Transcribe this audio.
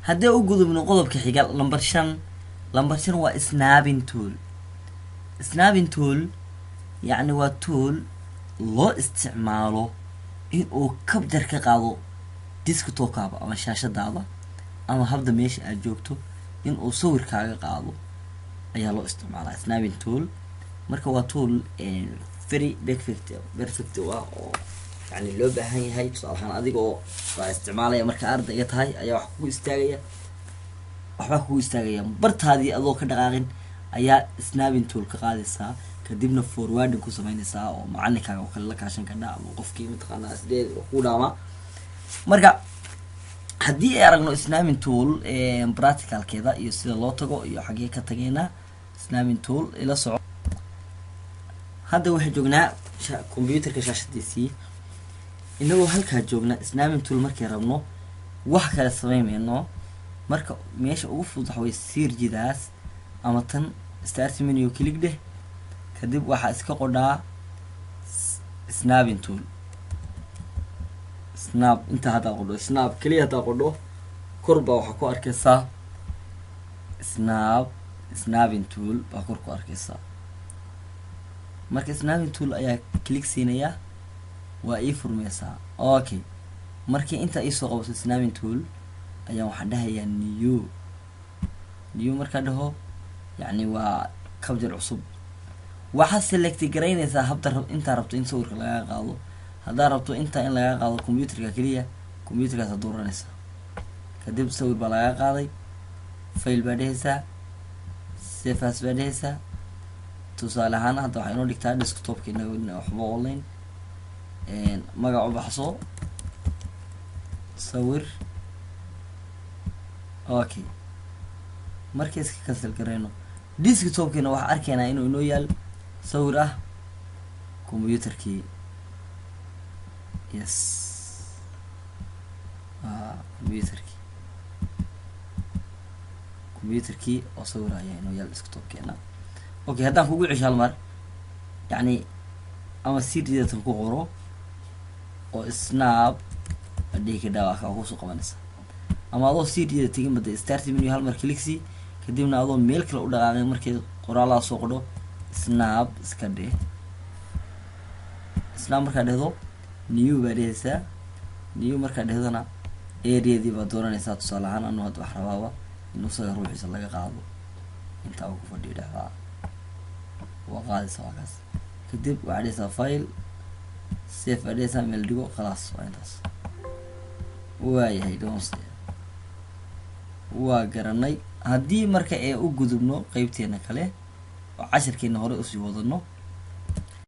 هدي أوجد من قلب كحجال لمبرشن وسنابين تول. سنابين تول يعني وتول لو استعماله إنه كبدر كقاضو ديسك توكاب أما شاشة داضة أما هبدا ميش أجوبته إنه صور كاغا قاضو أيها لو استعماله سنابين تول مركا وتول very perfect يعني لو هاي بصراحة أنا أديكو استعمالية مركا أرد هاي أيها وحكو استاغية وحكو استاغية برت هذه أدو كدقاقين أيها سنابين تول كقادسها كدبنا فورورد كو سمينيسا oo macallinkaaga oo kale la kaashan karna ama qofkii mataqaanaa sideed ku dhaama marka hadii ay aragno snapping tool practical keeda iyo sida loo tago iyo xagee ka tageena snapping tool ila soco hadda waxaan joognaa computerka shaashadiisii inagoo halka joogna snapping tool markii rabno wax kala sameeyno marka meesha ugu fudud waxa way sirjidaas ama tan start menu click de kadib waxa iska qodaa snapping tool snap inta hada qodo snap kaliya hada qodo korba waxa ku arkaysaa snapping tool ba kor ku arkaysaa marka snapping tool ayaa click siinaya waa ii furmaysaa okay markii inta ay soo qabto snapping tool ayaa waxa dhahayaa new marka dhaho yani waa kabjar cusub waxa select gareynaysa habta inta rabto in sawirka laga qaado hadaa rabto inta in laga qaado computerka kaliya computerka dooranaysa kadib sawir baa laga qaaday file baa dhehaysa save as baa dhehaysa tusaale ahaan hadda waxay inoo dhigtaa desktopkeena waxba online magac u baxso sawir okay markii iska cancel gareyno desktopkeena waxa arkaynaa inuu yaal sawir ah computerkii yes computerkii oo sawir ayaa inuu yaal desktopkeena okay haddaan kugu cishaal mar yani ama cd tan ku qoro oo snap adhiga dhawa ka ugu soo qabanaysa ama adoo cd tigin bada start menu hal mar click kadibna adoo meel kale u dhaqaaqay markii qoraalaha soo qodho snap iska dheh snap marka dhehdo new baa dhehaysaa new marka dhehdana area-dii baa dooranaysaa tusaale ahaan anu hadda wax rabaaba inuu saga ruuxiisa laga qaado inta uu ku fadhiyo dhexdaa waa qaadaysa waa kaas kadib waxaa dhehaysaa file save baa dhehaysaa meel dhigo khalaas waa intaas waayahay dhonse waa garanay haddii marka ee u gudubno qaybteena kale oo cashirkeena hore usii wadano